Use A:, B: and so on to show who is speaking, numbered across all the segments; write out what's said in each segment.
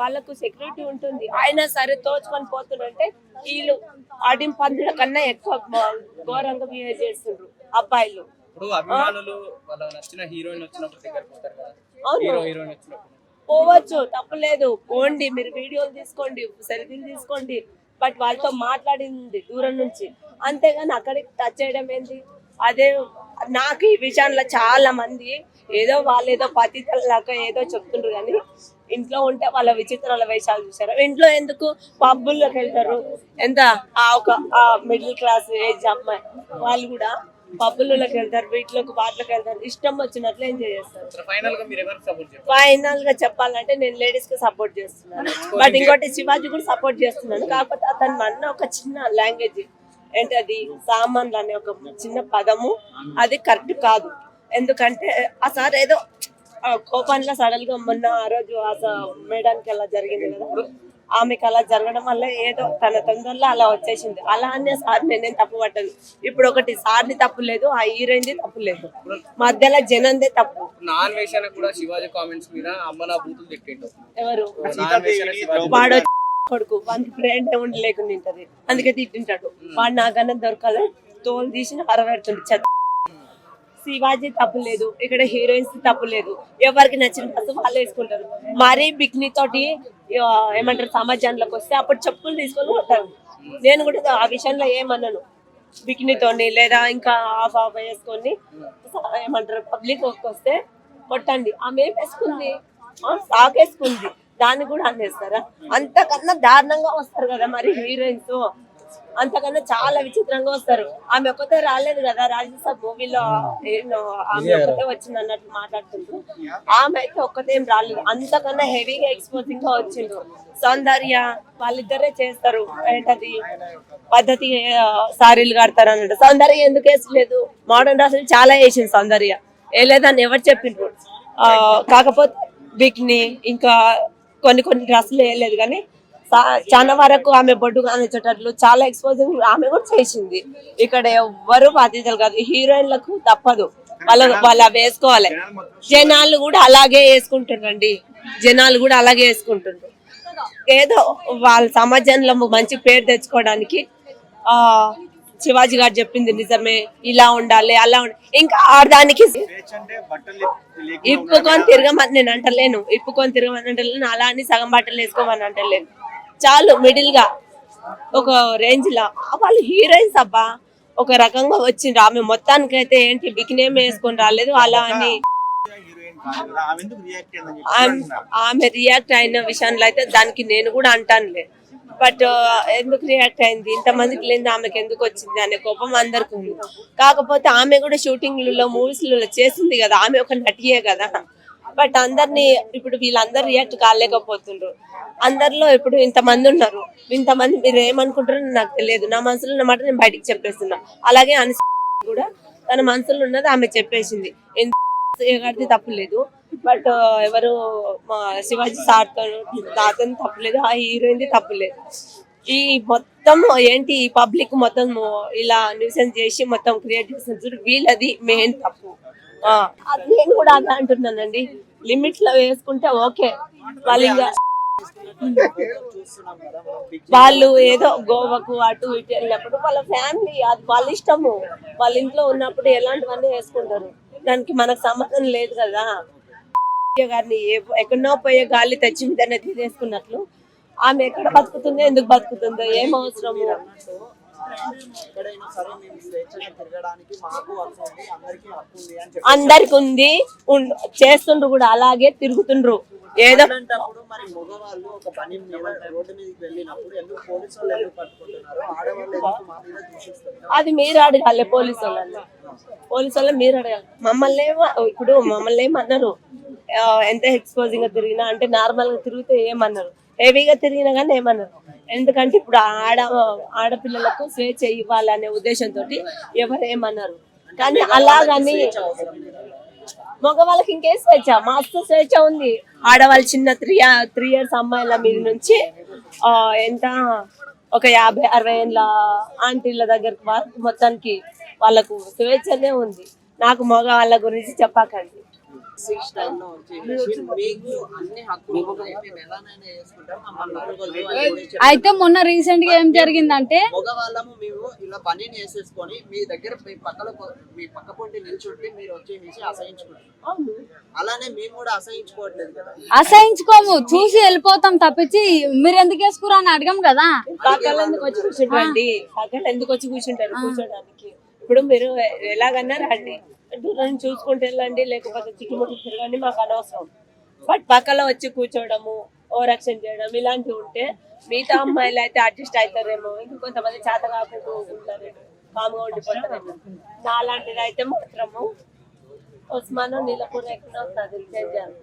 A: వాళ్ళకు సెక్యూరిటీ ఉంటుంది, అయినా సరే తోచుకొని పోతుందంటే వీళ్ళు పందుల కన్నా ఎక్కువ ఘోరంగా బిహేవ్ చేస్తుండ్రు అబ్బాయిలు.
B: ఇప్పుడు అభిమానులు వాళ్ళకి నచ్చిన హీరోయిన్ వచ్చినప్పుడు దగ్గర పోతారు కదా, హీరో హీరోయిన్ వచ్చినప్పుడు
A: పోవచ్చు, తప్పులేదు, పోండి, మీరు వీడియోలు తీసుకోండి, సెల్ఫీలు తీసుకోండి, బట్ వాళ్ళతో మాట్లాడింది దూరం నుంచి, అంతేగాని అక్కడికి టచ్ చేయడం ఏంటి? అదే నాకు ఈ విషయంలో చాలా మంది ఏదో వాళ్ళు ఏదో పతితలాగా ఏదో చెప్తుండ్రు, కానీ ఇంట్లో ఉంటే వాళ్ళ విచిత్రాల వేషాలు చూసారు. ఇంట్లో ఎందుకు పబ్బుల్లోకి వెళ్తారు, ఎంత ఒక మిడిల్ క్లాస్ ఏజ్ అమ్మాయి వాళ్ళు కూడా పబ్బులలోకి వెళ్తారు, వీటిలోకి వాటిలోకి వెళ్తారు, ఇష్టం వచ్చినట్లు ఎంజాయ్ చేస్తారు. ఫైనల్ గా చెప్పాలంటే నేను లేడీస్ కి సపోర్ట్ చేస్తున్నాను, బట్ ఇంకోటి శివాజీ కూడా సపోర్ట్ చేస్తున్నాను. కాకపోతే అతను అన్న ఒక చిన్న లాంగ్వేజ్ ఏంటి, అది సామాన్లు అనే ఒక చిన్న పదము, అది కరెక్ట్ కాదు. ఎందుకంటే ఆ సార్ ఏదో కోపంలో సడన్ గా మొన్న ఆ రోజు మేడానికి అలా జరిగింది కదా, ఆమెకి అలా జరగడం వల్ల ఏదో తన తొందరలో అలా వచ్చేసింది. అలా అనే సార్ నేనేం తప్పు పట్టదు. ఇప్పుడు ఒకటి సార్ని తప్పు లేదు, ఆ హీరోయిన్ తప్పు లేదు, మధ్యలో జనందే తప్పు. ఎవరు వాడు కొడుకు వానికి ఫ్రెండ్ ఏముండి లేకుండా ఉంటది, అందుకే తిట్టింటాడు. వాడు నాకన్నా దొరకాలి, తోలు తీసి అరవెడుతుంది. శివాజీ తప్పు లేదు, ఇక్కడ హీరోయిన్స్ తప్పు లేదు, ఎవరికి నచ్చిన డ్రెస్ వాళ్ళు వేసుకుంటారు. మరీ బిక్నీ తోటి ఏమంటారు సమాజంలోకి వస్తే అప్పుడు చెప్పులు తీసుకొని కొట్టారు. నేను కూడా ఆ విషయంలో ఏమన్నాను, బిక్నీతోని లేదా ఇంకా ఆఫ్ వేసుకొని ఏమంటారు పబ్లిక్ వస్తే కొట్టండి. ఆమె ఏం వేసుకుంది, సాకేసుకుంది, దాన్ని కూడా అనేస్తారా? అంతకన్నా దారుణంగా వస్తారు కదా మరి హీరోయిన్స్, అంతకన్నా చాలా విచిత్రంగా వస్తారు. ఆమె ఒక్కతే రాలేదు కదా రాజసాబ్ మూవీలో, ఆమె ఒక్కతే వచ్చింది అన్నట్టు మాట్లాడుతుండ్రు. ఆమె అయితే ఒక్కతేం రాలేదు, అంతకన్నా హెవీగా ఎక్స్పోజింగ్ గా వచ్చిండ్రు. సౌందర్య వాళ్ళిద్దరే చేస్తారు, ఏంటది పద్ధతి సారీలు కడతారు అన్నట్టు. సౌందర్య ఎందుకు వేసలేదు? మోడర్న్ డ్రెస్సులు చాలా వేసింది సౌందర్య, వేయలేదని ఎవరు చెప్పిండ్రు? కాకపోతే బిక్ని ఇంకా కొన్ని డ్రెస్సులు వేయలేదు, కానీ చాలా వరకు ఆమె బొడ్డు కానిచ్చేటట్లు చాలా ఎక్స్పోజింగ్ ఆమె కూడా చేసింది. ఇక్కడ ఎవ్వరు బాధ్యతలు కాదు, హీరోయిన్లకు తప్పదు, వాళ్ళు వేసుకోవాలి. జనాలు కూడా అలాగే వేసుకుంటున్నారండి, జనాలు కూడా అలాగే వేసుకుంటున్నారు. ఏదో వాళ్ళ సమాజంలో మంచి పేరు తెచ్చుకోవడానికి శివాజీ గారు చెప్పింది నిజమే, ఇలా ఉండాలి అలా ఇంకా ఆడదానికి ఇప్పుకొని తిరగమని నేను అంటలేను, ఇప్పుకొని తిరగమని అంటలేను, అలా అని సగం బట్టలు వేసుకోమని అంటలేను. చాలు మిడిల్ గా ఒక రేంజ్ లా వాళ్ళు హీరోయిన్స్ అబ్బా ఒక రకంగా వచ్చిండ్రు. ఆమె మొత్తానికైతే ఏంటి బికినేం వేసుకొని రాలేదు, అలా అని ఆమె రియాక్ట్ అయిన విషయంలో అయితే దానికి నేను కూడా అంటానులే. బట్ ఎందుకు రియాక్ట్ అయింది, ఇంతమందికి లేదు ఆమెకి ఎందుకు వచ్చింది అనే కోపం అందరికి ఉంది. కాకపోతే ఆమె కూడా షూటింగ్లలో మూవీస్లలో చేసింది కదా, ఆమె ఒక నటియే కదా. బట్ అందరినీ ఇప్పుడు వీళ్ళందరూ రియాక్ట్ కాలేకపోతుండ్రు. అందరిలో ఇప్పుడు ఇంతమంది ఉన్నారు, ఇంతమంది మీరు ఏమనుకుంటారో నాకు తెలియదు. నా మనసులో ఉన్న మాట నేను బయటికి చెప్పేస్తున్నా. అలాగే అని కూడా తన మనసులో ఉన్నది ఆమె చెప్పేసింది. గారిది తప్పులేదు, బట్ ఎవరు శివాజీ సార్తో తాతని తప్పులేదు, ఆ హీరోయిన్ది తప్పులేదు. ఈ మొత్తం ఏంటి ఈ పబ్లిక్ మొత్తం ఇలా న్యూసెన్స్ చేసి మొత్తం క్రియేట్ చేసిన వీళ్ళది మెయిన్ తప్పు. అది నేను కూడా అదే అంటున్నానండి, లిమిట్స్ లో వేసుకుంటే ఓకే. వాళ్ళు ఇంకా వాళ్ళు ఏదో గోవాకు అటు ఇటు వెళ్ళినప్పుడు వాళ్ళ ఫ్యామిలీ అది వాళ్ళ ఇష్టము, వాళ్ళ ఇంట్లో ఉన్నప్పుడు ఎలాంటివన్నీ వేసుకుంటారు, దానికి మనకు సంబంధం లేదు కదా. గారిని ఎక్కడో పోయే గాలి తెచ్చి మీదనే తీసేసుకున్నట్లు ఆమె ఎక్కడ బతుకుతుందో ఎందుకు బతుకుతుందో ఏం అవసరము. అందరికి ఉంది, చేస్తుండ్రు కూడా, అలాగే తిరుగుతుండ్రు. ఏదో అది మీరు అడగాలి పోలీసు వాళ్ళని మీరు అడగాలి. మమ్మల్ని ఏమన్నారు, ఎంత ఎక్స్పోజింగ్ గా తిరిగినా అంటే నార్మల్ గా తిరిగితే ఏమన్నారు, హెవీగా తిరిగినా కానీ ఏమన్నారు. ఎందుకంటే ఇప్పుడు ఆడపిల్లలకు స్వేచ్ఛ ఇవ్వాలనే ఉద్దేశంతో ఎవరు ఏమన్నారు. కానీ అలాగని మగవాళ్ళకి ఇంకేం స్వేచ్ఛ, మస్తు స్వేచ్ఛ ఉంది. ఆడవాళ్ళు చిన్న 3 years అమ్మాయిల మీద నుంచి ఎంత ఒక 50-60 ఏళ్ళ ఆంటీల దగ్గరకు మొత్తానికి వాళ్ళకు స్వేచ్ఛనే ఉంది. నాకు మగవాళ్ళ గురించి చెప్పకండి.
C: 6 టైంలో వచ్చేసి మీకు అన్ని హక్కులు ఉన్నాయి, మేము ఎలానైనా చేసుకుంటాం, మమ్మల్ని అడగొద్దు అని కూడా చెప్పారు.
D: అయితే మొన్న రీసెంట్ గా ఏం జరిగిందంటే
C: మగవాళ్ళము మేము ఇలా పనిని వేసేసుకొని మీ దగ్గర మీ పక్క పొంటి నిల్చుంటే మీరు వచ్చేసి అసహించుకుంటాం. అలానే మేము కూడా అసహించుకోవట్లేదు కదా.
D: అసహించుకోము, చూసి వెళ్ళిపోతాం తప్పించి మీరు ఎందుకు వేసుకురా అని అడగం కదా.
A: పక్కన ఎందుకు వచ్చి కూర్చుంటారండి, పక్కన ఎందుకు వచ్చి కూర్చుంటారు కూర్చోడానికి. ఇప్పుడు మీరు ఎలాగన్నా రండి, దూరం చూసుకుంటూ వెళ్ళండి, లేకపోతే చుట్టుముట్టు తిరగండి, మాకు అనవసరం. బట్ పక్కన వచ్చి కూర్చోవడము, ఓ రక్షణ చేయడం ఇలాంటివి ఉంటే మిగతా అమ్మాయిలు అయితే అడ్జస్ట్ అవుతారేమో, ఇంకొంతమంది చేత కాకుండా ఉంటారేమో, కామ్గా ఉండిపోతారేమో. నా లాంటిది అయితే మాత్రము ఉస్మాన్ నీలపూర్ ఎక్కడ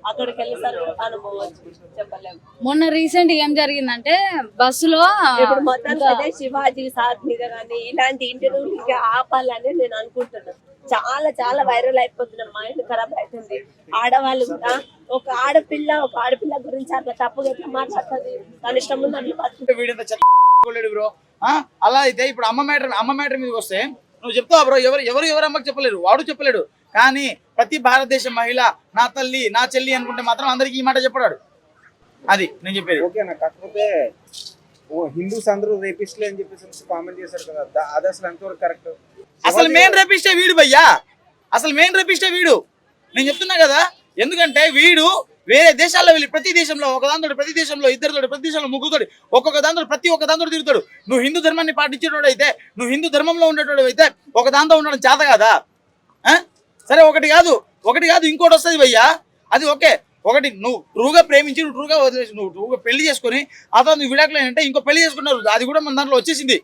A: అక్కడికి వెళ్ళేసరికి అనుభవం చెప్పలేము.
D: మొన్న రీసెంట్ ఏం జరిగిందంటే బస్సులో
A: ఇప్పుడు మొత్తం అదే శివాజీ సార్ మీద కానీ ఇలాంటి ఇంటర్వ్యూలు ఇంకా ఆపాలని నేను అనుకుంటున్నాను. చాలా చాలా వైరల్ అయిపోతున్నాం, మైండ్ ఖరాబ్ అవుతుంది. ఆడవాళ్ళు కూడా ఒక ఆడపిల్ల గురించి అట్లా తప్పుగా ఎట్లా మాట్లాడుతుంది, తన ఇష్టం ముందు
E: అట్లా బ్రో. అలా అయితే ఇప్పుడు అమ్మ మ్యాటర్ మీదకి వస్తే నువ్వు చెప్తావు బ్రో, ఎవరు అమ్మకి చెప్పలేరు, వాడు చెప్పలేడు. కానీ ప్రతి భారతదేశ మహిళ నా తల్లి నా చెల్లి అనుకుంటే మాత్రం అందరికి ఈ మాట చెప్పడాడు. అది నేను చెప్పేది.
F: ఓకేనా, కాకపోతే హిందూస్ అందరూ రేపిస్టులే అని చెప్పేసి కామెంట్ చేశారు కదా, అది అసలు ఎంతవరకు కరెక్ట్?
E: అసలు మెయిన్ రేపిస్టే వీడు భయ్యా, అసలు మెయిన్ రేపిస్టే వీడు. నేను చెప్తున్నా కదా, ఎందుకంటే వీడు వేరే దేశాల్లో వెళ్ళి ప్రతి దేశంలో ఒక దాంతో, ప్రతి దేశంలో ఇద్దరితో, ప్రతి దేశంలో ముగ్గురుతో, ఒక్కొక్క దాంతో ప్రతి ఒక్క దాంతో తిరుగుతాడు. నువ్వు హిందూ ధర్మాన్ని పాటించేటోడు అయితే, నువ్వు హిందూ ధర్మంలో ఉండేటోడు అయితే ఒక దాంతో ఉండడం చేత కాదా? సరే ఒకటి కాదు ఇంకోటి వస్తుంది భయ్యా, అది ఓకే. ఒకటి నువ్వు ట్రూగా ప్రేమించి నువ్వు ట్రూగా వదిలేసి నువ్వు ట్రూగా పెళ్లి చేసుకుని ఆ తర్వాత నువ్వు విడాకులు అంటే ఇంకో పెళ్లి చేసుకున్నారు, అది కూడా మన దాంట్లో వచ్చేసింది.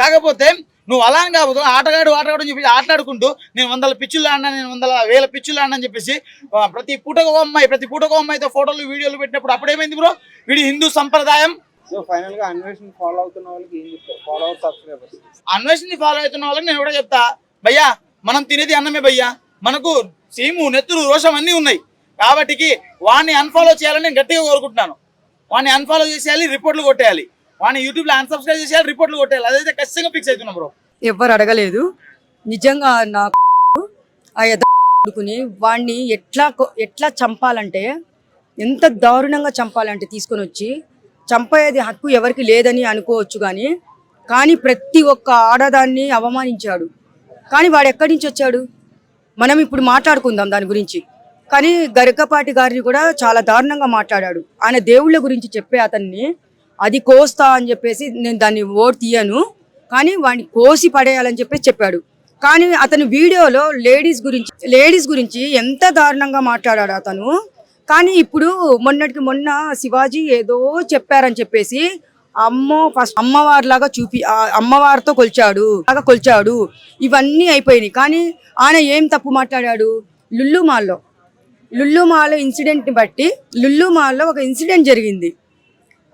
E: కాకపోతే నువ్వు అలా అని కాకపోతే ఆటగాడు అని చెప్పేసి ఆటలాడుకుంటూ నేను 100 పిచ్చులు ఆడినా, నేను 100,000 పిచ్చులు ఆడినా అని చెప్పేసి ప్రతి పూటకో అమ్మాయితో ఫోటోలు వీడియోలు పెట్టినప్పుడు అప్పుడేమైంది బ్రో, వీడి హిందూ సంప్రదాయం.
F: సో ఫైనల్ గా అన్వేషణ ఫాలో అవుతున్న వాళ్ళకి ఏం చెప్తారు? ఫాలోవర్ సబ్స్క్రైబర్స్
E: అన్వేషణ ఫాలో అవుతున్న వాళ్ళకి నేను కూడా చెప్తా, భయ్యా మనం తినేది అన్నమే భయ్యా, మనకు సీము నెత్తురు రోషం అన్నీ ఉన్నాయి. కాబట్టి వాడిని అన్ఫాలో చేయాలని నేను గట్టిగా కోరుకుంటున్నాను. వాడిని అన్ఫాలో చేసేయాలి, రిపోర్ట్లు కొట్టేయాలి. వాడిని యూట్యూబ్లో అన్సబ్స్క్రైబ్ చేసేయాలి, రిపోర్ట్లు కొట్టేయాలి. అదైతే ఖచ్చితంగా ఫిక్స్ అవుతున్నాం బ్రో.
G: ఎవ్వరు అడగలేదు నిజంగా. నా ఆ ఎదుకుని వాడిని ఎట్లా చంపాలంటే, ఎంత దారుణంగా చంపాలంటే తీసుకొని వచ్చి చంపేది హక్కు ఎవరికి లేదని అనుకోవచ్చు. కానీ ప్రతి ఒక్క ఆడదాన్ని అవమానించాడు. కానీ వాడు ఎక్కడి నుంచి వచ్చాడు మనం ఇప్పుడు మాట్లాడుకుందాం దాని గురించి. కానీ గరికపాటి గారిని కూడా చాలా దారుణంగా మాట్లాడాడు. ఆయన దేవుళ్ళ గురించి చెప్పే అతన్ని అది కోస్తా అని చెప్పేసి నేను దాన్ని ఓటు తీయను, కానీ వాడిని కోసి పడేయాలని చెప్పేసి చెప్పాడు. కానీ అతను వీడియోలో లేడీస్ గురించి ఎంత దారుణంగా మాట్లాడాడు అతను. కానీ ఇప్పుడు మొన్నటికి మొన్న శివాజీ ఏదో చెప్పారని చెప్పేసి ఫస్ట్ అమ్మవారిలాగా అమ్మవారితో కొల్చాడు. ఇవన్నీ అయిపోయినాయి. కానీ ఆయన ఏం తప్పు మాట్లాడాడు? లుల్లు మాల్లో ఇన్సిడెంట్ని బట్టి, లుల్లు మాల్లో ఒక ఇన్సిడెంట్ జరిగింది.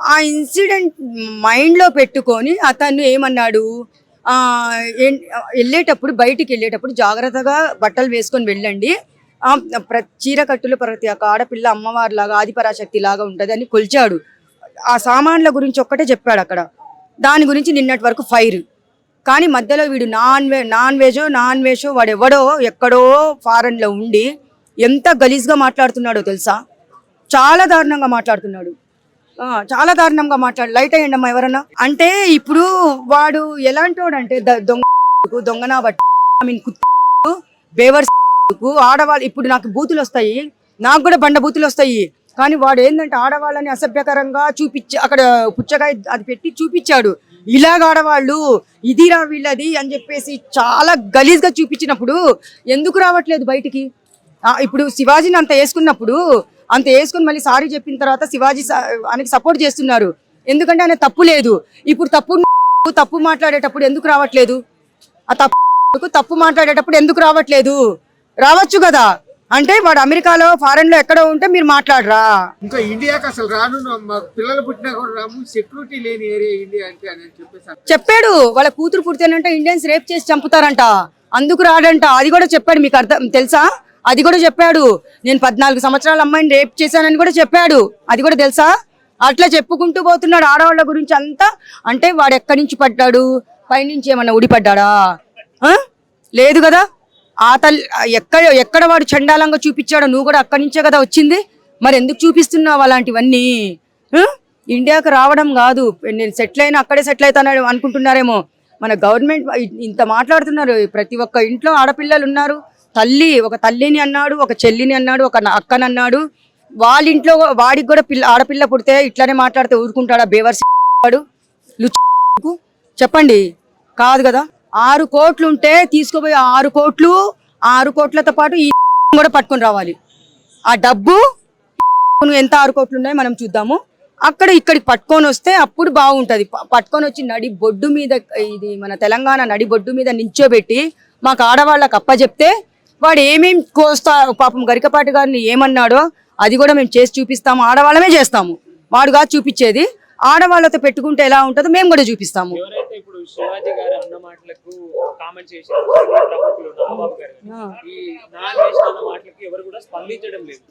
G: ఆ ఇన్సిడెంట్ మైండ్లో పెట్టుకొని అతను ఏమన్నాడు, బయటికి వెళ్ళేటప్పుడు జాగ్రత్తగా బట్టలు వేసుకొని వెళ్ళండి, చీర కట్టులో ప్రతి ఒక్క ఆడపిల్ల అమ్మవారిలాగా ఆదిపరాశక్తి లాగా ఉంటుంది అని కొల్చాడు. ఆ సామాన్ల గురించి ఒక్కటే చెప్పాడు అక్కడ. దాని గురించి నిన్నటి వరకు ఫైర్. కానీ మధ్యలో వీడు నాన్ వెజో వాడు ఎక్కడో ఫారెన్లో ఉండి ఎంత గలీజ్గా మాట్లాడుతున్నాడో తెలుసా? చాలా దారుణంగా మాట్లాడుతున్నాడు. లైట్ అయ్యండి అమ్మా ఎవరన్నా. అంటే ఇప్పుడు వాడు ఎలాంటి వాడు అంటే దొంగనా బేవర్స్ ఆడవాళ్ళు. ఇప్పుడు నాకు బూతులు వస్తాయి, నాకు కూడా బండ బూతులు వస్తాయి. కానీ వాడు ఏంటంటే ఆడవాళ్ళని అసభ్యకరంగా అక్కడ పుచ్చకాయ అది పెట్టి చూపించాడు. ఇలాగ ఆడవాళ్ళు ఇదిరా వీళ్ళది అని చెప్పేసి చాలా గలీజ్గా చూపించినప్పుడు ఎందుకు రావట్లేదు బయటికి? ఇప్పుడు శివాజీని అంత వేసుకుని మళ్ళీ సారీ చెప్పిన తర్వాత శివాజీ ఆయనకి సపోర్ట్ చేస్తున్నారు. ఎందుకంటే ఆయన తప్పు లేదు. ఇప్పుడు తప్పు మాట్లాడేటప్పుడు ఎందుకు రావట్లేదు? ఆ తప్పు మాట్లాడేటప్పుడు ఎందుకు రావట్లేదు? రావచ్చు కదా. అంటే వాడు అమెరికాలో ఫారెన్ లో ఎక్కడో ఉంటే మీరు మాట్లాడరా?
F: ఇంకా ఇండియాకి అసలు రాను, పిల్లలు పుట్టినా కూడా రాము, సెక్యూరిటీ లేని ఏరియా ఇండియా అంటే అని
G: చెప్పాడు. వాళ్ళ కూతురు పుడితేనంట ఇండియన్స్ రేప్ చేసి చంపుతారంట, అందుకు రాడంట. అది కూడా చెప్పాడు. మీకు అర్థం తెలుసా? అది కూడా చెప్పాడు. నేను 14 సంవత్సరాల అమ్మాయిని రేప్ చేశానని కూడా చెప్పాడు. అది కూడా తెలుసా? అట్లా చెప్పుకుంటూ పోతున్నాడు ఆడవాళ్ళ గురించి అంతా. అంటే వాడు ఎక్కడి నుంచి పడ్డాడు? పైనుంచి ఏమన్నా ఊడిపడ్డాడా? లేదు కదా. ఆ తల్లి ఎక్కడ వాడు చండాలంగా చూపించాడో నువ్వు కూడా అక్కడి నుంచే కదా వచ్చింది. మరి ఎందుకు చూపిస్తున్నావు అలాంటివన్నీ? ఇండియాకు రావడం కాదు, నేను సెటిల్ అయినా అక్కడే సెటిల్ అవుతాను అనుకుంటున్నారేమో. మన గవర్నమెంట్ ఇంత మాట్లాడుతున్నారు. ప్రతి ఒక్క ఇంట్లో ఆడపిల్లలు ఉన్నారు. ఒక తల్లిని అన్నాడు, ఒక చెల్లిని అన్నాడు, ఒక అక్కని అన్నాడు. వాళ్ళ ఇంట్లో వాడికి కూడా ఆడపిల్ల పుడితే ఇట్లానే మాట్లాడితే ఊరుకుంటాడా? బేవర్సి వాడు చెప్పండి. కాదు కదా. 6 కోట్లు ఉంటే తీసుకుపోయి 6 కోట్లతో పాటు ఈ కూడా పట్టుకొని రావాలి. ఆ డబ్బు ఎంత 6 కోట్లు ఉన్నాయో మనం చూద్దాము. ఇక్కడికి పట్టుకొని వస్తే అప్పుడు బాగుంటది. పట్టుకొని వచ్చి నడి బొడ్డు మీద, ఇది మన తెలంగాణ నడి బొడ్డు మీద నించోబెట్టి మాకు ఆడవాళ్ళకి అప్పచెప్తే వాడు ఏమేం కోస్తా, పాపం గరికపాటి గారిని ఏమన్నాడో అది కూడా మేము చేసి చూపిస్తాము. ఆడవాళ్ళమే చేస్తాము, వాడు కాదు చూపించేది. ఆడవాళ్ళతో పెట్టుకుంటే ఎలా ఉంటుందో మేము కూడా చూపిస్తాము.
B: ఎవరైతే ఇప్పుడు శివాజీ గారు అన్న మాటలకు కామెంట్ చేశారు ప్రముఖులు నాగబాబు గారు, ఈ నాగేష్ అన్న మాటలకు ఎవరు కూడా స్పందించడం లేదు,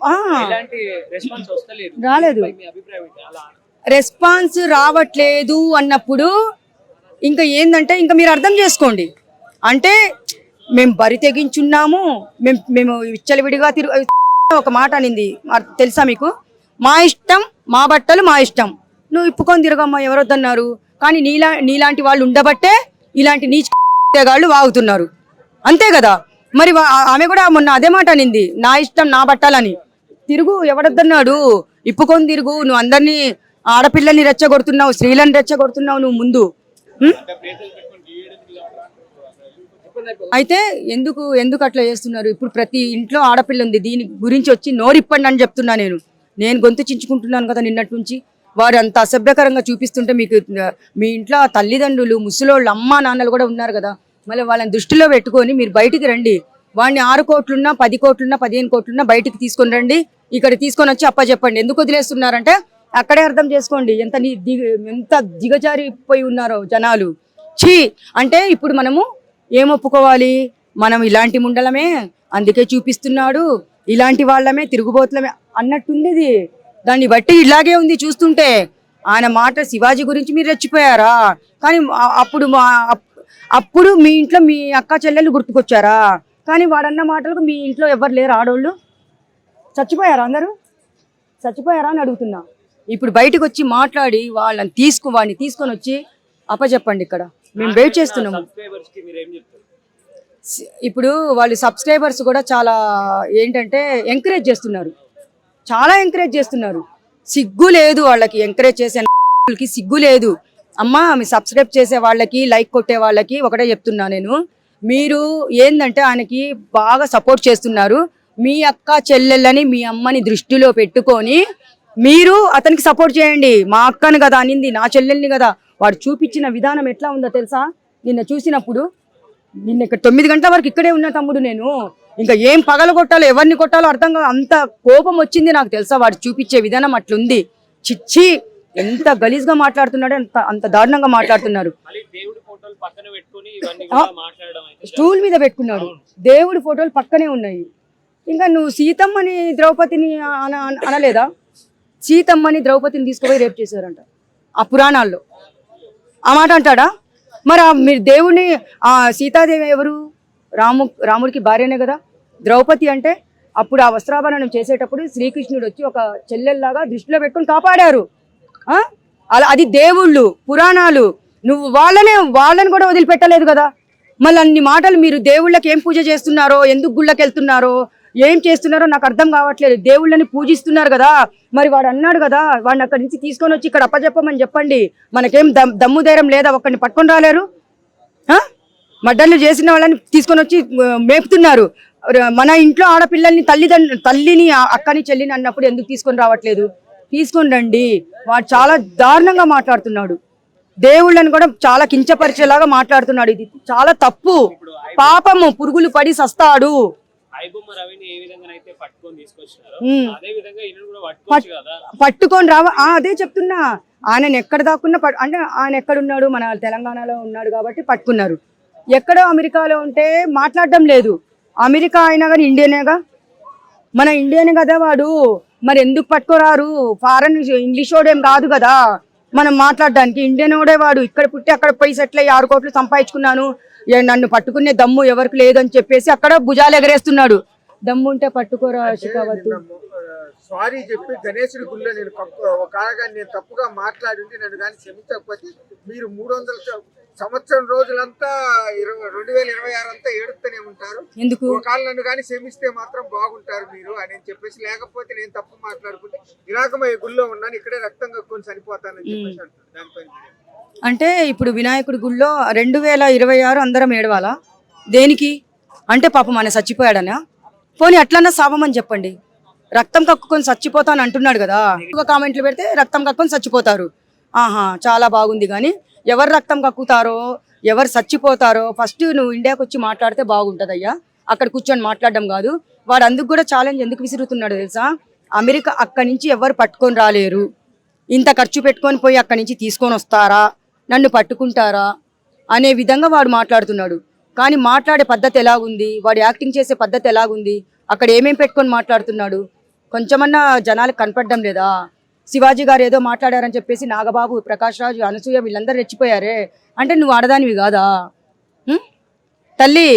B: ఎలాంటి రెస్పాన్స్ వస్తలేదు,
G: రాలేదు.
B: మీ అభిప్రాయం ఏంటి? అలా
G: రెస్పాన్స్ రావట్లేదు అన్నప్పుడు ఇంకా ఏందంటే ఇంకా మీరు అర్థం చేసుకోండి. అంటే మేము బరి తెగించున్నాము, మేము విచ్చలవిడిగా ఒక మాట అనింది తెలుసా మీకు? మా ఇష్టం, మా బట్టలు మా ఇష్టం, నువ్వు ఇప్పుకొని తిరగమ్మా, ఎవరొద్దన్నారు. కానీ నీలాంటి వాళ్ళు ఉండబట్టే ఇలాంటి నీచగాళ్ళు వాగుతున్నారు, అంతే కదా. మరి ఆమె కూడా మొన్న అదే మాట అనింది, నా ఇష్టం నా బట్టలని. తిరుగు, ఎవరొద్దన్నాడు? ఇప్పుకొని తిరుగు. నువ్వు అందరినీ ఆడపిల్లల్ని రెచ్చగొడుతున్నావు, స్త్రీలను రెచ్చగొడుతున్నావు నువ్వు ముందు. అయితే ఎందుకు అట్లా చేస్తున్నారు? ఇప్పుడు ప్రతి ఇంట్లో ఆడపిల్ల ఉంది, దీని గురించి వచ్చి నోరిప్పండి అని చెప్తున్నా. నేను గొంతు చించుకుంటున్నాను కదా నిన్నటి నుంచి. వారు అంత అసభ్యకరంగా చూపిస్తుంటే మీకు మీ ఇంట్లో తల్లిదండ్రులు, ముసలోళ్ళు, అమ్మా నాన్నలు కూడా ఉన్నారు కదా, మళ్ళీ వాళ్ళని దృష్టిలో పెట్టుకొని మీరు బయటికి రండి. వాడిని 6 కోట్లున్నా 10 కోట్లున్నా 15 కోట్లున్నా బయటికి తీసుకొని రండి. ఇక్కడ తీసుకొని వచ్చి చెప్పండి. ఎందుకు వదిలేస్తున్నారంటే అక్కడే అర్థం చేసుకోండి ఎంత దిగజారిపోయి ఉన్నారో జనాలు. అంటే ఇప్పుడు మనము ఏం ఒప్పుకోవాలి? మనం ఇలాంటి ముండలమే, అందుకే చూపిస్తున్నాడు, ఇలాంటి వాళ్ళమే, తిరుగుబోతులమే అన్నట్టుంది. దాన్ని బట్టి ఇలాగే ఉంది చూస్తుంటే. ఆయన మాట శివాజీ గురించి మీరు రెచ్చిపోయారా? కానీ అప్పుడు మీ ఇంట్లో మీ అక్క చెల్లెళ్ళు గుర్తుకొచ్చారా? కానీ వాడన్న మాటలకు మీ ఇంట్లో ఎవరు లేరు, ఆడోళ్ళు చచ్చిపోయారా? అందరూ చచ్చిపోయారా అని అడుగుతున్నా. ఇప్పుడు బయటకు వచ్చి మాట్లాడి వాడిని తీసుకొని వచ్చి అప్పచెప్పండి. ఇక్కడ మేము వెయిట్ చేస్తున్నాము. ఇప్పుడు వాళ్ళు సబ్స్క్రైబర్స్ కూడా చాలా ఏంటంటే ఎంకరేజ్ చేస్తున్నారు, చాలా ఎంకరేజ్ చేస్తున్నారు. సిగ్గు లేదు వాళ్ళకి, ఎంకరేజ్ చేసే వాళ్ళకి సిగ్గు లేదు. అమ్మా, మీ సబ్స్క్రైబ్ చేసే వాళ్ళకి, లైక్ కొట్టే వాళ్ళకి ఒకటే చెప్తున్నా నేను, మీరు ఏంటంటే ఆయనకి బాగా సపోర్ట్ చేస్తున్నారు. మీ అక్క చెల్లెళ్ళని, మీ అమ్మని దృష్టిలో పెట్టుకొని మీరు అతనికి సపోర్ట్ చేయండి. మా అక్కని కదా అనింది, నా చెల్లెల్ని కదా. వాడు చూపించిన విధానం ఎట్లా ఉందో తెలుసా? నిన్న చూసినప్పుడు, నిన్న ఇక్కడ 9 గంటల వరకు ఇక్కడే ఉన్నా తమ్ముడు. నేను ఇంకా ఏం పగల కొట్టాలో, ఎవరిని కొట్టాలో అర్థం కాదు, అంత కోపం వచ్చింది నాకు తెలుసా. వాడు చూపించే విధానం అట్లుంది. చిచ్చి, ఎంత గలీజ్గా మాట్లాడుతున్నాడు, అంత దారుణంగా మాట్లాడుతున్నారు. స్టూల్ మీద పెట్టుకున్నాడు, దేవుడి ఫోటోలు పక్కనే ఉన్నాయి. ఇంకా నువ్వు సీతమ్మని ద్రౌపదిని అనలేదా? సీతమ్మని ద్రౌపదిని తీసుకుపోయి రేపు చేశారంట ఆ పురాణాల్లో. ఆ మాట అంటాడా? మరి మీరు దేవుడిని, సీతాదేవి ఎవరు? రాముడికి భార్యనే కదా. ద్రౌపది అంటే అప్పుడు ఆ వస్త్రాభరణం చేసేటప్పుడు శ్రీకృష్ణుడు వచ్చి ఒక చెల్లెల్లాగా దృష్టిలో పెట్టుకొని కాపాడారు. అది దేవుళ్ళు, పురాణాలు. నువ్వు వాళ్ళని కూడా వదిలిపెట్టలేదు కదా. మళ్ళీ అన్ని మాటలు మీరు దేవుళ్ళకి ఏం పూజ చేస్తున్నారో, ఎందుకు గుళ్ళకి వెళ్తున్నారో, ఏం చేస్తున్నారో నాకు అర్థం కావట్లేదు. దేవుళ్ళని పూజిస్తున్నారు కదా. మరి వాడు అన్నాడు కదా, వాడిని అక్కడి నుంచి తీసుకొని వచ్చి ఇక్కడ అప్పచెప్పమని చెప్పండి. మనకేం దమ్ము ధైర్యం లేదా? ఒక్కడిని పట్టుకొని రాలేరు. మర్డర్లు చేసిన వాళ్ళని తీసుకొని వచ్చి మేపుతున్నారు. మన ఇంట్లో ఆడపిల్లల్ని, తల్లిని, అక్కని, చెల్లిని అన్నప్పుడు ఎందుకు తీసుకొని రావట్లేదు? తీసుకొని రండి. వాడు చాలా దారుణంగా మాట్లాడుతున్నాడు. దేవుళ్ళని కూడా చాలా కించపరిచేలాగా మాట్లాడుతున్నాడు. ఇది చాలా తప్పు. పాపము, పురుగులు పడి సస్తాడు. పట్టుకొని రావ, అదే చెప్తున్నా. ఆయన ఎక్కడ దాక్కున్నా అంటే ఆయన ఎక్కడున్నాడు? మన తెలంగాణలో ఉన్నాడు కాబట్టి పట్టుకున్నారు. ఎక్కడో అమెరికాలో ఉంటే మాట్లాడడం లేదు. అమెరికా అయినా కానీ ఇండియనేగా, మన ఇండియనే కదా వాడు. మరి ఎందుకు పట్టుకోరారు? ఫారెన్ ఇంగ్లీష్ వాడేం కాదు కదా మనం మాట్లాడడానికి. ఇండియన్ వాడే వాడు. ఇక్కడ పుట్టి అక్కడ పోయి సెటిల్ అయ్యి 6 కోట్లు సంపాదించుకున్నాను, నన్ను పట్టుకునే దమ్ము ఎవరికి లేదని చెప్పేసి అక్కడ భుజాలు ఎగరేస్తున్నాడు. దమ్ము ఉంటే పట్టుకోరా శిఖావతు.
F: సారీ చెప్పి గణేశుడి గుళ్ళో నేను నేను తప్పుగా మాట్లాడి నన్ను కానీ క్షమించకపోతే మీరు 300 సంవత్సరం రోజులంతా 2026 అంతా ఏడుస్తూనే ఉంటారు.
G: ఎందుకు
F: ఒకవేళ నన్ను కానీ క్షమిస్తే మాత్రం బాగుంటారు మీరు అని చెప్పేసి, లేకపోతే నేను తప్పు మాట్లాడుకుంటే ఇలాగ గుళ్ళో ఉన్నాను, ఇక్కడే రక్తం కక్కుని చనిపోతానని చెప్పేసి అంటారు. దానిపైన
G: అంటే ఇప్పుడు వినాయకుడి గుళ్ళో 2026 అందరం ఏడవాలా? దేనికి అంటే పాపం మన చచ్చిపోయాడనా? పోనీ అట్లన్నా సావమని చెప్పండి. రక్తం కక్కుకొని చచ్చిపోతాను అంటున్నాడు కదా. ఎక్కువ కామెంట్లు పెడితే రక్తం కక్కుకొని చచ్చిపోతారు. ఆహా చాలా బాగుంది. కానీ ఎవరు రక్తం కక్కుతారో ఎవరు చచ్చిపోతారో ఫస్ట్ నువ్వు ఇండియాకి వచ్చి మాట్లాడితే బాగుంటుంది అయ్యా. అక్కడ కూర్చొని మాట్లాడడం కాదు. వాడు అందుకు కూడా ఛాలెంజ్ ఎందుకు విసురుతున్నాడు తెలుసా? అమెరికా అక్కడి నుంచి ఎవరు పట్టుకొని రాలేరు, ఇంత ఖర్చు పెట్టుకొని పోయి అక్కడి నుంచి తీసుకొని వస్తారా, నన్ను పట్టుకుంటారా అనే విధంగా వాడు మాట్లాడుతున్నాడు. కానీ మాట్లాడే పద్ధతి ఎలాగుంది, వాడు యాక్టింగ్ చేసే పద్ధతి ఎలాగుంది, అక్కడ ఏమేమి పెట్టుకొని మాట్లాడుతున్నాడు కొంచెమన్నా జనాలకు కనపడడం లేదా? శివాజీ గారు ఏదో మాట్లాడారని చెప్పేసి నాగబాబు, ప్రకాష్ రాజు, అనసూయ వీళ్ళందరూ రెచ్చిపోయారే. అంటే నువ్వు ఆడదానివి కాదా? తల్లి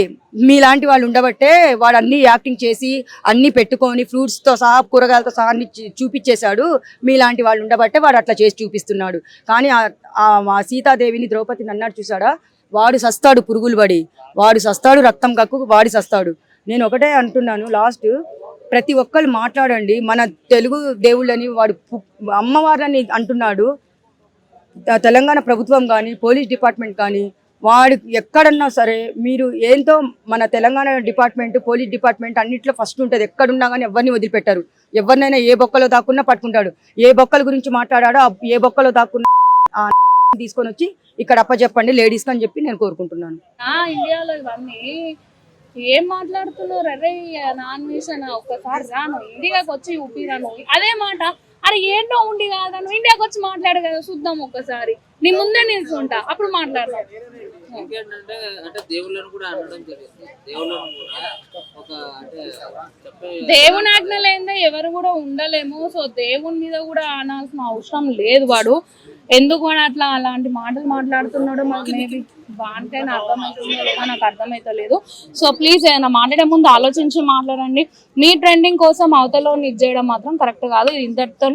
G: మీలాంటి వాళ్ళు ఉండబట్టే వాడు అన్ని యాక్టింగ్ చేసి అన్ని పెట్టుకొని ఫ్రూట్స్తో సహా కూరగాయలతో సహా అన్ని చూపించేశాడు. మీలాంటి వాళ్ళు ఉండబట్టే వాడు అట్లా చేసి చూపిస్తున్నాడు. కానీ ఆ సీతాదేవిని ద్రౌపదిని అన్నాడు చూసాడా, వాడు సస్తాడు పురుగులు పడి, వాడు సస్తాడు రక్తం కక్కు వాడి సస్తాడు. నేను ఒకటే అంటున్నాను లాస్ట్, ప్రతి ఒక్కరు మాట్లాడండి. మన తెలుగు దేవుళ్ళని వాడు అమ్మవారిని అంటున్నాడు. తెలంగాణ ప్రభుత్వం కానీ పోలీస్ డిపార్ట్మెంట్ కానీ వాడు ఎక్కడన్నా సరే మీరు ఏంతో మన తెలంగాణ డిపార్ట్మెంట్ పోలీస్ డిపార్ట్మెంట్ అన్నిట్లో ఫస్ట్ ఉంటుంది. ఎక్కడున్నా కానీ ఎవరిని వదిలిపెట్టారు. ఎవరినైనా ఏ బొక్కలో దాక్కున్నా పట్టుకుంటాడు. ఏ బొక్కల గురించి మాట్లాడాడో ఏ బొక్కలో దాక్కున్నా తీసుకొని వచ్చి ఇక్కడ అప్పచెప్పండి లేడీస్ అని చెప్పి నేను కోరుకుంటున్నాను.
H: ఇండియాలో ఇవన్నీ ఏం మాట్లాడుతున్నారు? అరే నాన్ వెజ్ అని ఒక్కసారి రాను ఇండియాకి వచ్చి ఊపిరాను అదే మాట. అరే ఏంటో ఉండి కాదా నువ్వు ఇండియాకి వచ్చి మాట్లాడు కదా, చూద్దాం ఒక్కసారి నీ ముందే నిల్చుంటా అప్పుడు మాట్లాడదాం.
I: ఇంకేంటంటే అంటే దేవుళ్ళను కూడా అనడం జరిగింది. దేవుళ్ళను కూడా ఒక అంటే
H: దేవుని ఆజ్ఞ లేదే ఎవరు కూడా ఉండలేము. సో దేవుని మీద కూడా అనాల్సిన అవసరం లేదు. వాడు ఎందుకు వాడు అట్లా అలాంటి మాటలు మాట్లాడుతున్నాడో మాకు మేబీ వానికైనా అర్థమవుతుందో లేదో నాకు అర్థమైతలేదు. సో ప్లీజ్ ఏదైనా మాట్లాడే ముందు ఆలోచించి మాట్లాడండి. మీ ట్రెండింగ్ కోసం అవతల ఇది చేయడం మాత్రం కరెక్ట్ కాదు. ఇంతటితో